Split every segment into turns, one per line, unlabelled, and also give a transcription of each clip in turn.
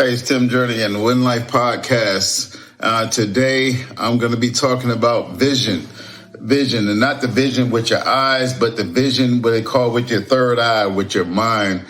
Hey, it's Tim Jernigan, Win Life Podcast. Today, I'm going to be talking about vision. Vision, and not the vision with your eyes, but the vision, what they call with your third eye, with your mind.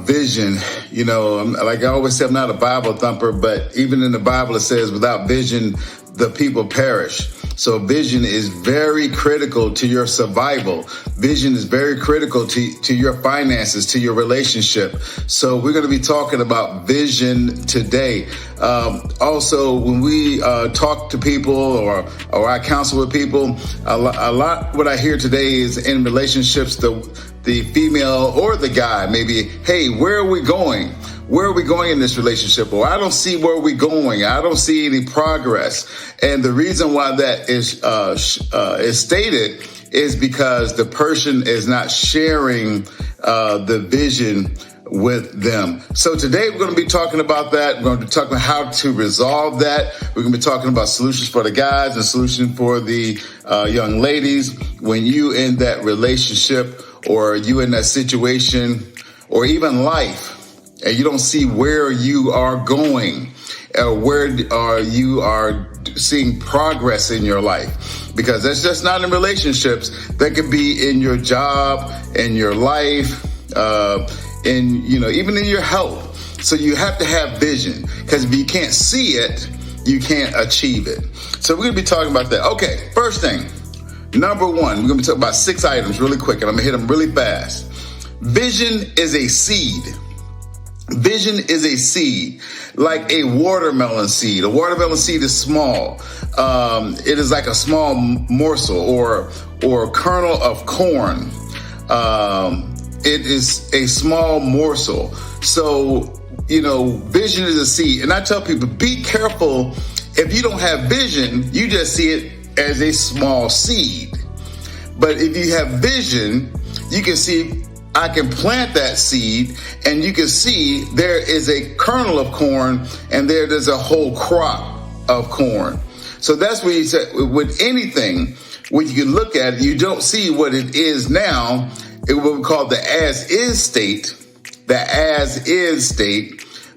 Vision, like I always say, I'm not a Bible thumper, but even in the Bible, it says without vision, the people perish. So vision is very critical to your survival. Vision is very critical to your finances, to your relationship. So we're going to be talking about vision today. Also, when we talk to people or I counsel with people, a lot what I hear today is in relationships, the female or the guy, maybe, hey, where are we going? Where are we going in this relationship? Or I don't see where we're going. I don't see any progress. And the reason why that is stated is because the person is not sharing the vision with them. So today we're going to be talking about that. We're going to be talking about how to resolve that. We're going to be talking about solutions for the guys and solutions for the young ladies. When you in that relationship or you in that situation or even life, and you don't see where you are going, where you are seeing progress in your life, because that's just not in relationships. That could be in your job, in your life, even in your health. So you have to have vision, because if you can't see it, you can't achieve it. So we're going to be talking about that. Okay, first thing, number one, we're going to be talking about 6 items really quick, and I'm going to hit them really fast. Vision is a seed. Vision is a seed, like a watermelon seed. A watermelon seed is small. It is like a small morsel or kernel of corn. It is a small morsel. So, vision is a seed. And I tell people, be careful. If you don't have vision, you just see it as a small seed. But if you have vision, you can see, I can plant that seed, and you can see there is a kernel of corn, and there's a whole crop of corn. So that's what you said with anything. When you can look at it, you don't see what it is now. It what we call the as-is state,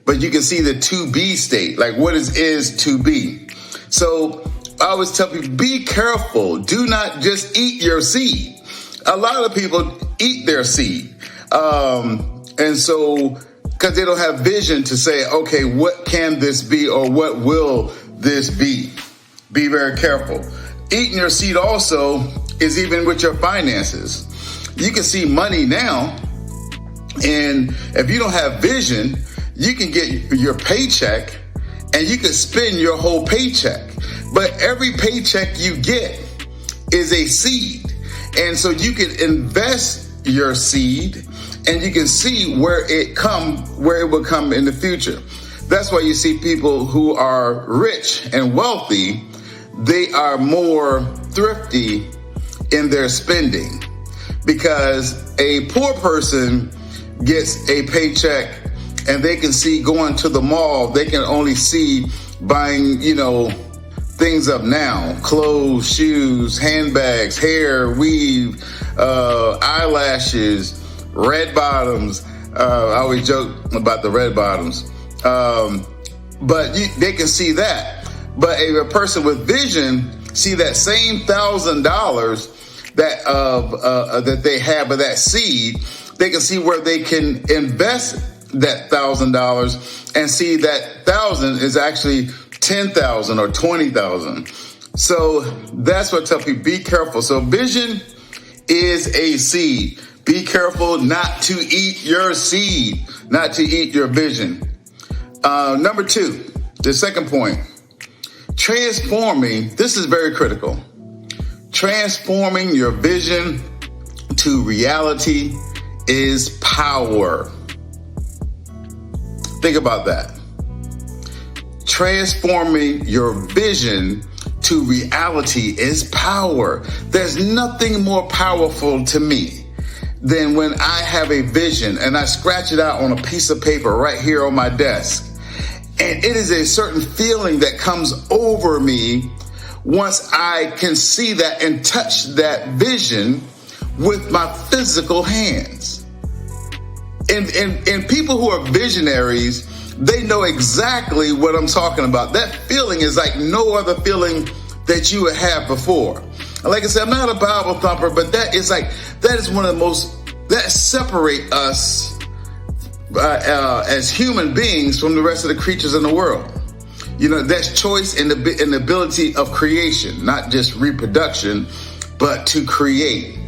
but you can see the to-be state, like what is to be. So I always tell people, be careful. Do not just eat your seed. A lot of people eat their seed. And so, because they don't have vision to say, okay, what can this be, or what will this be? Be very careful. Eating your seed also is even with your finances. You can see money now, and if you don't have vision, you can get your paycheck and you can spend your whole paycheck. But every paycheck you get is a seed. And so you can invest your seed, and you can see where it will come in the future. That's why you see people who are rich and wealthy, they are more thrifty in their spending, because a poor person gets a paycheck and they can see going to the mall. They can only see buying, things up now: clothes, shoes, handbags, hair, weave, eyelashes, red bottoms. I always joke about the red bottoms. But they can see that. But a person with vision see that same $1,000 that they have of that seed. They can see where they can invest that $1,000 and see that 1,000 is actually 10,000 or 20,000. So that's what I tell people, be careful. So vision is a seed. Be careful not to eat your seed, not to eat your vision. Number 2, the second point, transforming. This is very critical. Transforming your vision to reality is power. Think about that. Transforming your vision to reality is power. There's nothing more powerful to me than when I have a vision and I scratch it out on a piece of paper right here on my desk. And it is a certain feeling that comes over me once I can see that and touch that vision with my physical hands. And people who are visionaries, they know exactly what I'm talking about. That feeling is like no other feeling that you would have before. And like I said, I'm not a Bible thumper, but that is one of the most, that separate us as human beings from the rest of the creatures in the world. That's choice and the ability of creation, not just reproduction, but to create.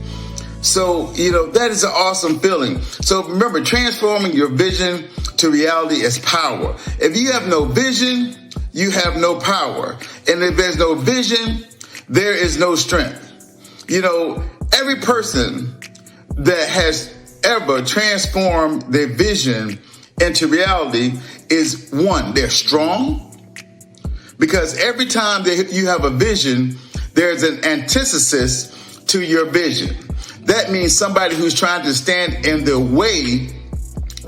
So, that is an awesome feeling. So remember, transforming your vision to reality is power. If you have no vision, you have no power. And if there's no vision, there is no strength. Every person that has ever transformed their vision into reality is one, they're strong. Because every time that you have a vision, there's an antithesis to your vision. That means somebody who's trying to stand in the way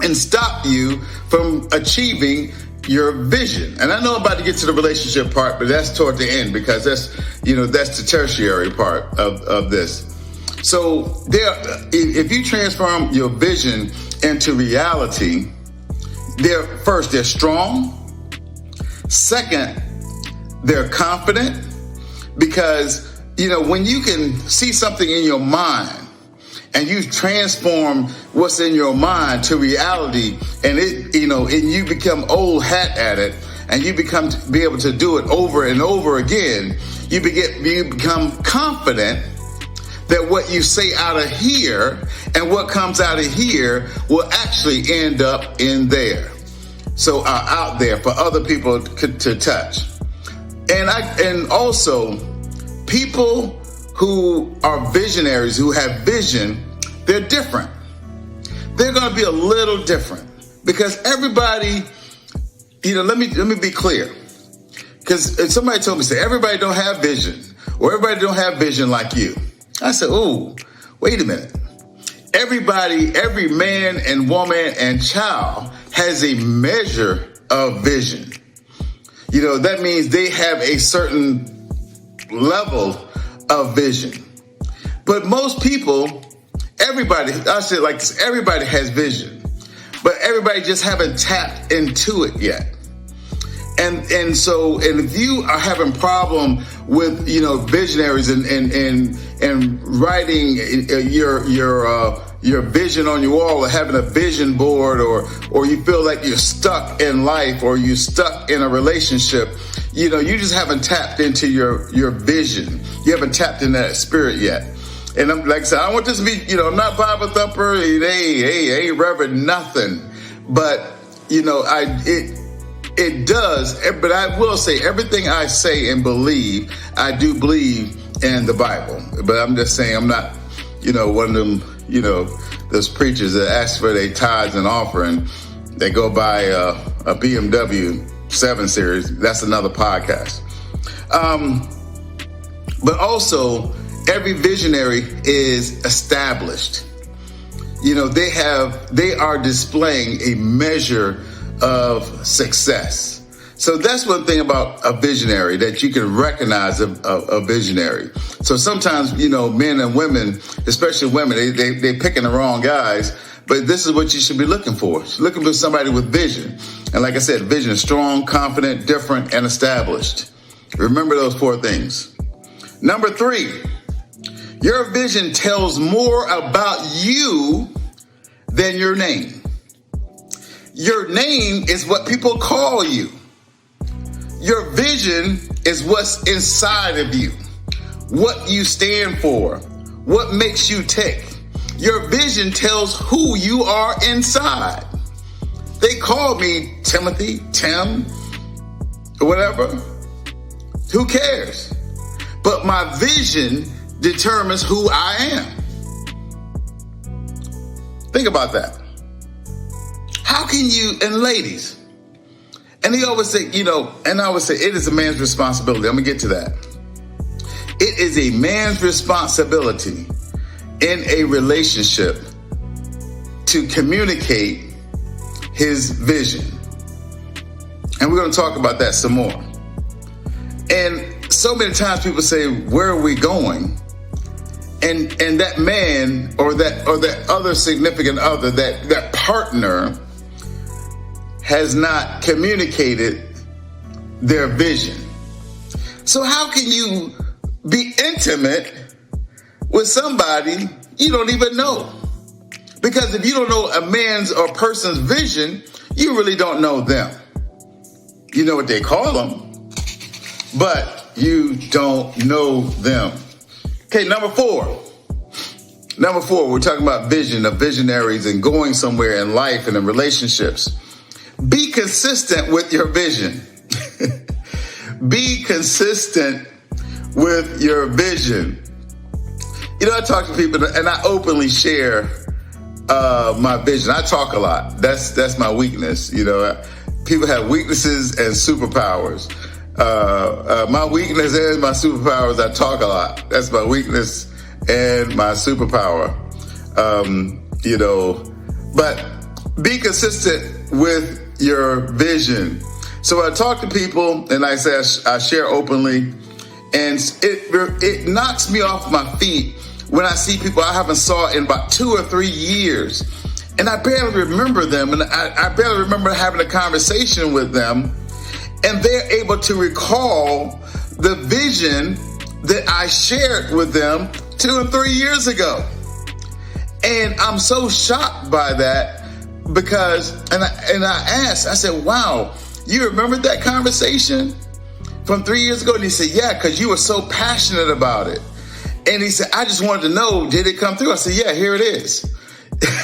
and stop you from achieving your vision. And I know I'm about to get to the relationship part, but that's toward the end, because that's the tertiary part of this. So if you transform your vision into reality, they're strong. Second, they're confident, because, when you can see something in your mind and you transform what's in your mind to reality, and and you become old hat at it, and you be able to do it over and over again, you become confident that what you say out of here and what comes out of here will actually end up in there. So out there for other people to touch. And also, people who are visionaries, who have vision, they're different. They're going to be a little different, because everybody, let me be clear. Because somebody told me, say, everybody don't have vision, or everybody don't have vision like you. I said, ooh, wait a minute. Everybody, every man and woman and child has a measure of vision. That means they have a certain level of vision. But most people, everybody, I say it like this, everybody has vision, but everybody just haven't tapped into it yet. And so if you are having problem with, visionaries and writing your vision on your wall, or having a vision board, or you feel like you're stuck in life, or you're stuck in a relationship, you just haven't tapped into your vision. You haven't tapped in that spirit yet. And I'm like I said, I want this to be, I'm not Bible thumper, hey, reverend, nothing. But, it does. But I will say, everything I say and believe, I do believe in the Bible. But I'm just saying, I'm not, one of them, those preachers that ask for their tithes and offering, they go buy a BMW 7 Series. That's another podcast. But also, every visionary is established. They are displaying a measure of success. So that's one thing about a visionary, that you can recognize a visionary. So sometimes, men and women, especially women, they picking the wrong guys, but this is what you should be looking for. Looking for somebody with vision. And like I said, vision is strong, confident, different, and established. Remember those 4 things. Number 3, your vision tells more about you than your name. Your name is what people call you. Your vision is what's inside of you, what you stand for, what makes you tick. Your vision tells who you are inside. They call me Timothy, Tim, or whatever. Who cares? But my vision determines who I am. Think about that. How can you, and ladies, and they always say, and I always say, it is a man's responsibility. I'm going to get to that. It is a man's responsibility in a relationship to communicate his vision. And we're going to talk about that some more. And so many times people say, where are we going? And that man or that other significant other, that partner has not communicated their vision. So how can you be intimate with somebody you don't even know? Because if you don't know a man's or person's vision, you really don't know them. You know what they call them, but you don't know them. Okay, number four. We're talking about vision, of visionaries and going somewhere in life and in relationships. Be consistent with your vision. Be consistent with your vision. You know, I talk to people and I openly share my vision. I talk a lot. That's my weakness. You know, people have weaknesses and superpowers. My weakness and my superpowers, I talk a lot. That's my weakness and my superpower. You know, but be consistent with your vision. So I talk to people and I say I share openly, and it knocks me off my feet when I see people I haven't saw in about 2 or 3 years, and I barely remember them, and I barely remember having a conversation with them, and they're able to recall the vision that I shared with them 2 or 3 years ago. And I'm so shocked by that because, and I asked, I said, wow, you remembered that conversation from 3 years ago? And he said, yeah, because you were so passionate about it. And he said, I just wanted to know, did it come through? I said, yeah, here it is.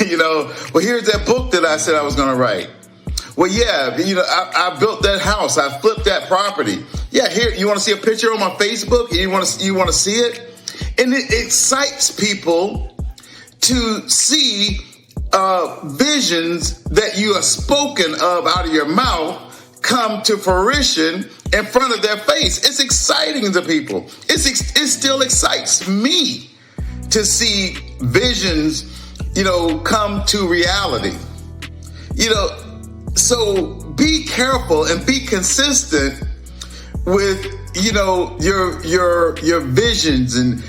You know, well, here's that book that I said I was going to write. Well, yeah, you know, I built that house. I flipped that property. Yeah, here, you want to see a picture on my Facebook? You want to see it? And it excites people to see visions that you have spoken of out of your mouth come to fruition in front of their face. It's exciting to people. It still excites me to see visions, you know, come to reality. You know, so be careful and be consistent with, you know, your visions and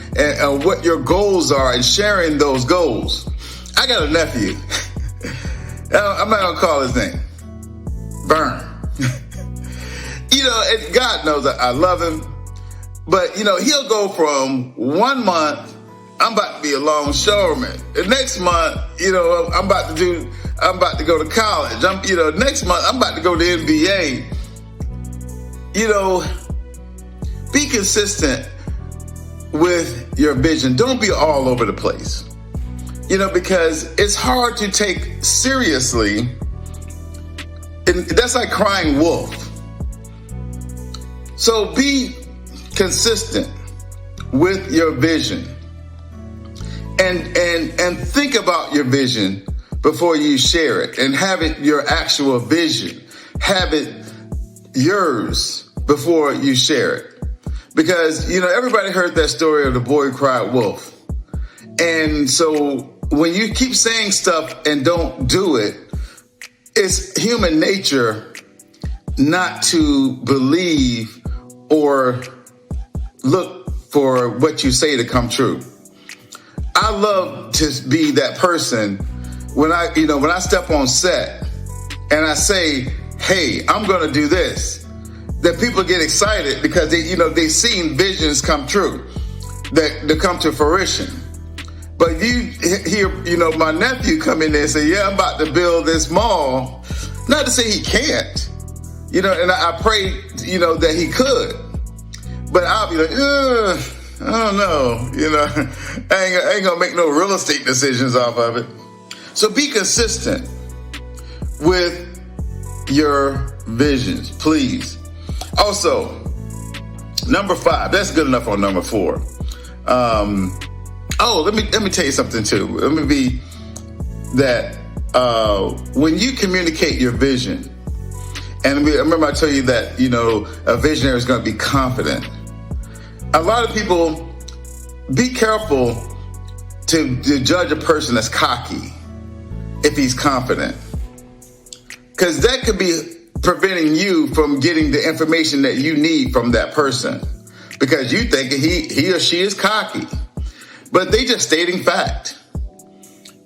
what your goals are and sharing those goals. I got a nephew. I'm not gonna call his name. Vern. You know, and God knows I love him, but you know, he'll go from 1 month, I'm about to be a longshoreman. The next month, you know, I'm about to go to college. Next month, I'm about to go to NBA. You know, be consistent with your vision. Don't be all over the place. You know, because it's hard to take seriously. And that's like crying wolf. So be consistent with your vision. And think about your vision before you share it, and have it your actual vision. Have it yours before you share it. Because, you know, everybody heard that story of the boy who cried wolf. And so when you keep saying stuff and don't do it, it's human nature not to believe or look for what you say to come true. I love to be that person when I step on set and I say, hey, I'm going to do this, that people get excited because they've seen visions come true, that come to fruition. But you hear, my nephew come in there and say, yeah, I'm about to build this mall. Not to say he can't, and I pray, that he could. But I'll be like, I don't know, I ain't gonna make no real estate decisions off of it. So be consistent with your visions, please. Also, number 5, that's good enough on number 4. Let me tell you something too. Let me be that when you communicate your vision, and I remember I told you that, a visionary is going to be confident. A lot of people, be careful to judge a person that's cocky if he's confident, because that could be preventing you from getting the information that you need from that person, because you think he or she is cocky, but they just stating fact.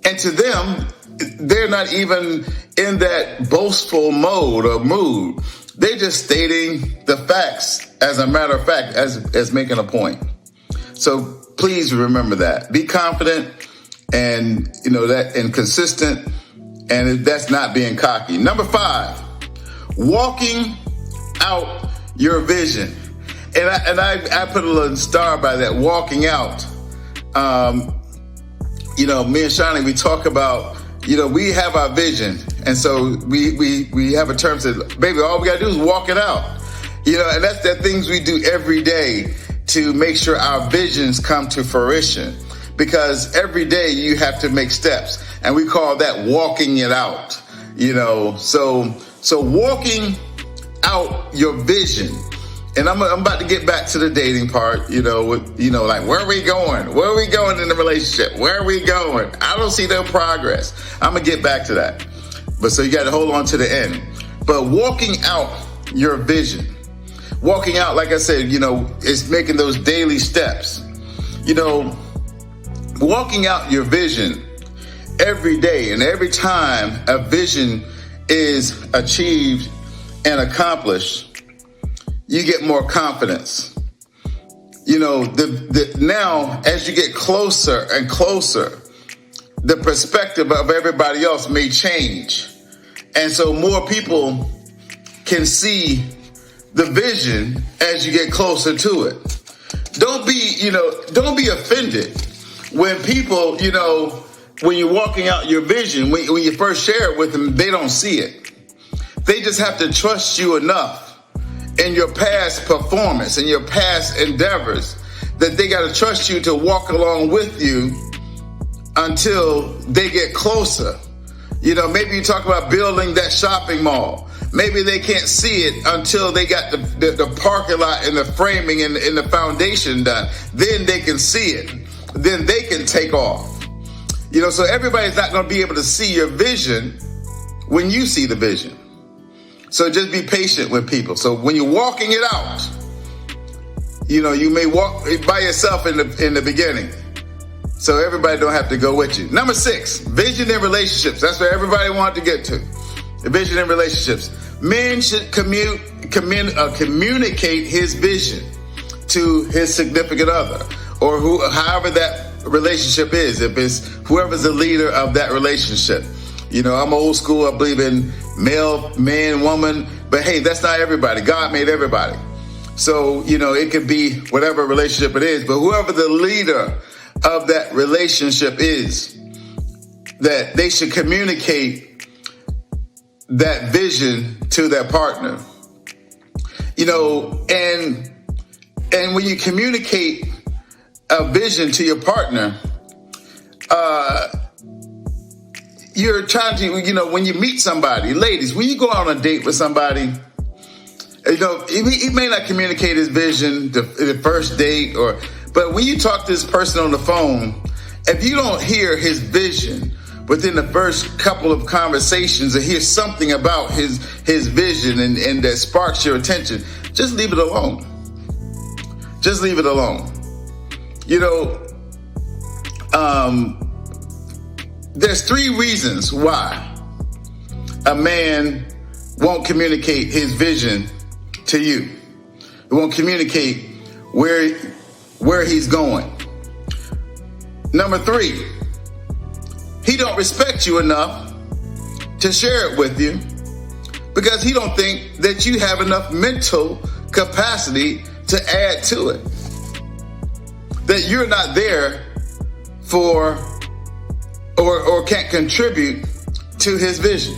And to them, they're not even in that boastful mode or mood. They're just stating the facts as a matter of fact, as making a point. So please remember that. Be confident and and consistent, and that's not being cocky. Number 5, walking out your vision. And I put a little star by that, walking out. Me and Shawnee, we talk about, we have our vision. And so we have a term that says, baby, all we got to do is walk it out. And that's the things we do every day to make sure our visions come to fruition. Because every day you have to make steps. And we call that walking it out. So walking out your vision. And I'm about to get back to the dating part, like where are we going? Where are we going in the relationship? Where are we going? I don't see no progress. I'm going to get back to that. But so you got to hold on to the end. But walking out your vision, walking out, like I said, is making those daily steps. Walking out your vision every day and every time a vision is achieved and accomplished, you get more confidence. Now as you get closer and closer, the perspective of everybody else may change. And so more people can see the vision as you get closer to it. Don't be offended when people, when you're walking out your vision, when you first share it with them, they don't see it. They just have to trust you enough in your past performance, in your past endeavors, that they got to trust you to walk along with you until they get closer. Maybe you talk about building that shopping mall. Maybe they can't see it until they got the parking lot and the framing and the foundation done. Then they can see it. Then they can take off. So everybody's not going to be able to see your vision when you see the vision. So just be patient with people. So when you're walking it out, you may walk by yourself in the beginning. So everybody don't have to go with you. Number 6, vision in relationships. That's where everybody wanted to get to. The vision in relationships. Men should communicate his vision to his significant other, or however that relationship is. If it's whoever's the leader of that relationship. I'm old school. I believe in male, man, woman. But hey, that's not everybody. God made everybody. So, it could be whatever relationship it is. But whoever the leader of that relationship is, that they should communicate that vision to their partner. And when you communicate a vision to your partner, you're trying to, when you meet somebody, ladies, when you go on a date with somebody, he may not communicate his vision the first date, but when you talk to this person on the phone, if you don't hear his vision within the first couple of conversations, or hear something about his vision and that sparks your attention, just leave it alone. Just leave it alone. There's 3 reasons why a man won't communicate his vision to you. It won't communicate where he's going. Number 3, he don't respect you enough to share it with you because he don't think that you have enough mental capacity to add to it. That you're not there for or can't contribute to his vision.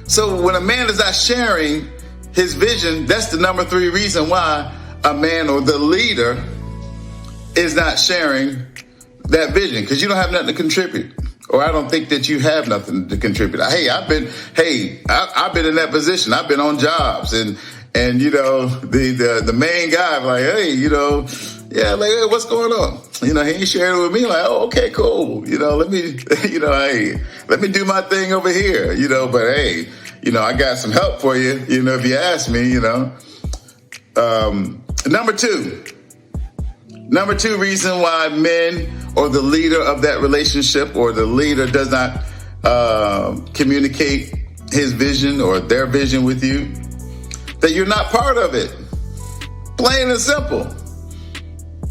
So when a man is not sharing his vision, that's the number 3 reason why a man or the leader is not sharing that vision, because you don't have nothing to contribute. Or I don't think that you have nothing to contribute. I've been in that position. I've been on jobs and the main guy like, hey, hey, what's going on? He ain't sharing it with me. Like, oh, okay, cool. Let me, let me do my thing over here. But hey, I got some help for you. If you ask me, Number two reason why men or the leader of that relationship or the leader does not communicate his vision or their vision with you, that you're not part of it. Plain and simple.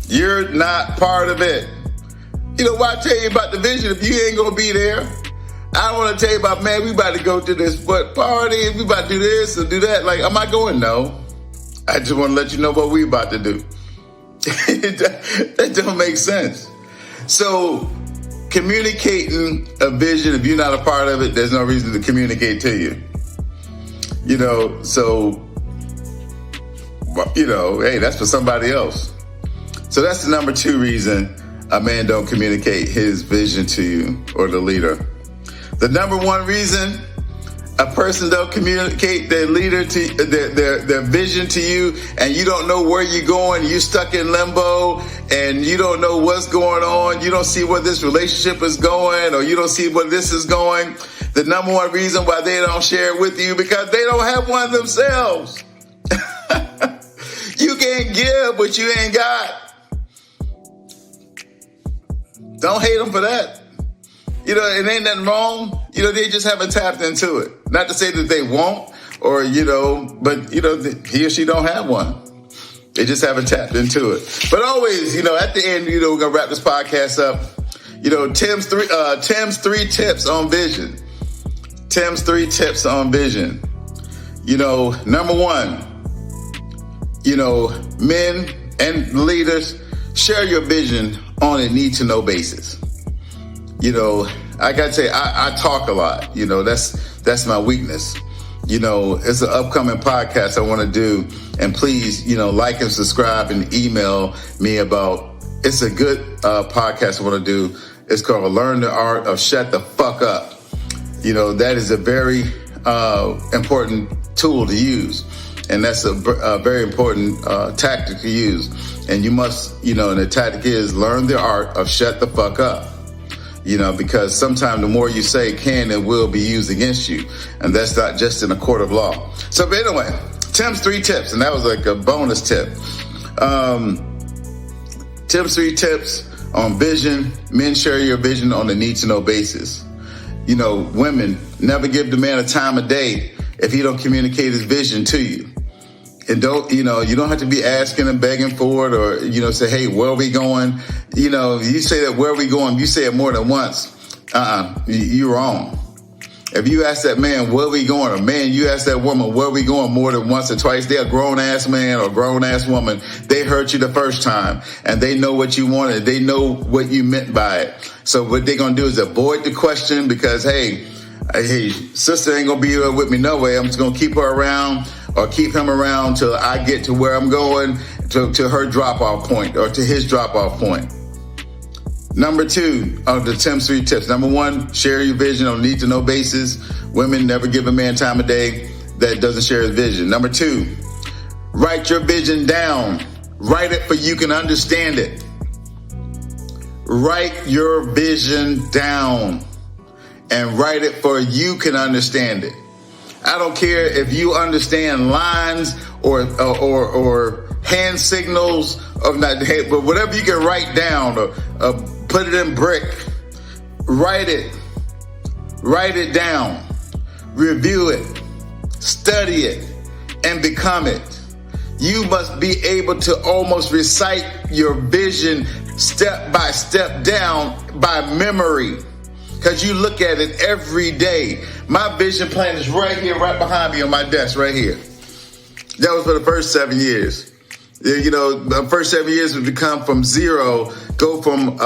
You're not part of it. You know, why tell you about the vision if you ain't going to be there? I don't want to tell you about, man, we about to go to this party, we about to do this and do that. Like, am I going? No. I just want to let you know what we about to do. That don't make sense. So communicating a vision, if you're not a part of it, there's no reason to communicate to you. You know, so, you know, hey, that's for somebody else. So that's the number 2 reason a man don't communicate his vision to you or the leader. The number 1 reason a person don't communicate their leader to their vision to you, and you don't know where you're going, you're stuck in limbo, and you don't know what's going on, you don't see where this relationship is going, or you don't see where this is going. The number 1 reason why they don't share it with you, because they don't have one themselves. You can't give what you ain't got. Don't hate them for that. You know, it ain't nothing wrong. You know, they just haven't tapped into it. Not to say that they won't, or, you know, but, you know, he or she don't have one. They just haven't tapped into it. But always, you know, at the end, you know, we're going to wrap this podcast up. You know, Tim's three tips on vision. Tim's 3 tips on vision. You know, number 1, you know, men and leaders, share your vision on a need-to-know basis. You know, I gotta say, I talk a lot. You know, that's my weakness. You know, it's an upcoming podcast I want to do, and please, you know, like and subscribe and email me about. It's a good podcast I want to do. It's called "Learn the Art of Shut the Fuck Up." You know, that is a very important tool to use, and that's a very important tactic to use. And you must, you know, and the tactic is learn the art of shut the fuck up. You know, because sometimes the more you say can and will be used against you. And that's not just in a court of law. So, but anyway, Tim's 3 tips, and that was like a bonus tip. Tim's 3 tips on vision. Men, share your vision on a need-to-know basis. You know, women, never give the man a time of day if he don't communicate his vision to you. And don't, you know, you don't have to be asking and begging for it, or, you know, say, hey, where are we going? You know, you say that where are we going, you say it more than once. You're wrong. If you ask that man, where are we going? Or man, you ask that woman, where are we going more than once or twice, they're a grown-ass man or grown-ass woman. They heard you the first time, and they know what you wanted. They know what you meant by it. So what they're going to do is avoid the question because, hey, sister ain't going to be here with me no way. I'm just going to keep her around or keep him around till I get to where I'm going, to her drop-off point or to his drop-off point. Number 2 of the Tim's 3 tips. Number 1, share your vision on a need-to-know basis. Women, never give a man time of day that doesn't share his vision. Number 2, write your vision down. Write it for you can understand it. Write your vision down and write it for you can understand it. I don't care if you understand lines or hand signals of not, but whatever you can write down or put it in brick. Write it down, review it, study it, and become it. You must be able to almost recite your vision step by step down by memory. Because you look at it every day. My vision plan is right here, right behind me on my desk, right here. That was for the first 7 years. You know, the first 7 years would become from zero, go from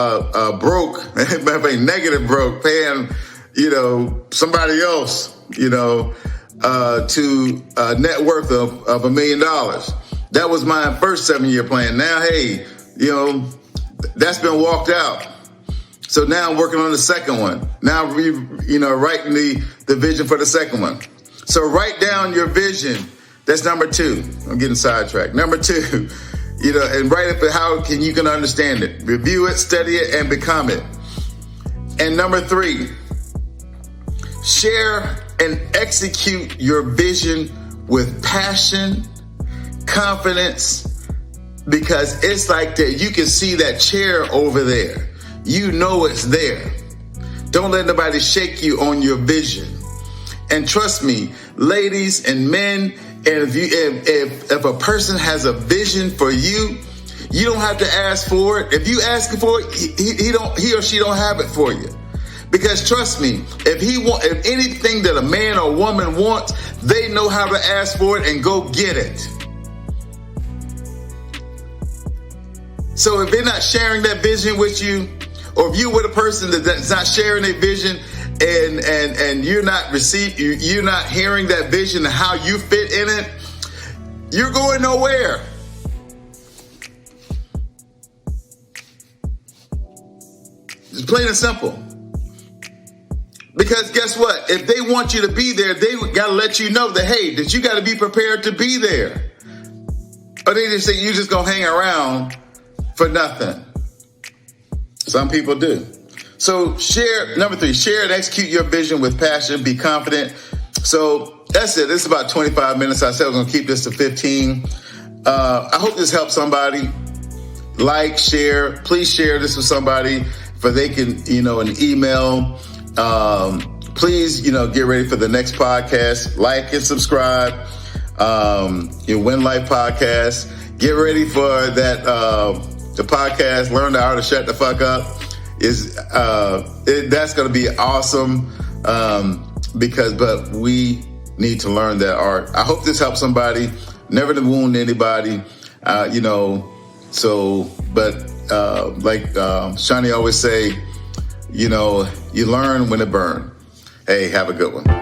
broke, negative broke, paying, you know, somebody else, you know, to a net worth of $1 million. That was my first 7-year plan. Now, hey, you know, that's been walked out. So now I'm working on the second one. Now, writing the vision for the second one. So write down your vision. That's number 2. I'm getting sidetracked. Number 2, you know, and write it for how you can understand it. Review it, study it, and become it. And number 3, share and execute your vision with passion, confidence, because it's like that. You can see that chair over there. You know it's there. Don't let nobody shake you on your vision. And trust me, ladies and men, and if a person has a vision for you, you don't have to ask for it. If you ask for it, he or she don't have it for you. Because trust me, if anything that a man or woman wants, they know how to ask for it and go get it. So if they're not sharing that vision with you, or if you're with a person that's not sharing their vision, and you're not hearing that vision and how you fit in it, you're going nowhere. It's plain and simple. Because guess what? If they want you to be there, they got to let you know that you got to be prepared to be there. Or they just think you just going to hang around for nothing. Some people do. So number 3, share and execute your vision with passion. Be confident. So that's it. This is about 25 minutes. I said I was going to keep this to 15. I hope this helps somebody. Like, share. Please share this with somebody for they can, an email. Please, get ready for the next podcast. Like and subscribe. Win Life Podcast. Get ready for that. The podcast, Learn the Art of Shut the Fuck Up. That's going to be awesome. But we need to learn that art. I hope this helps somebody. Never to wound anybody. Like Shani always say, you learn when to burn. Hey, have a good one.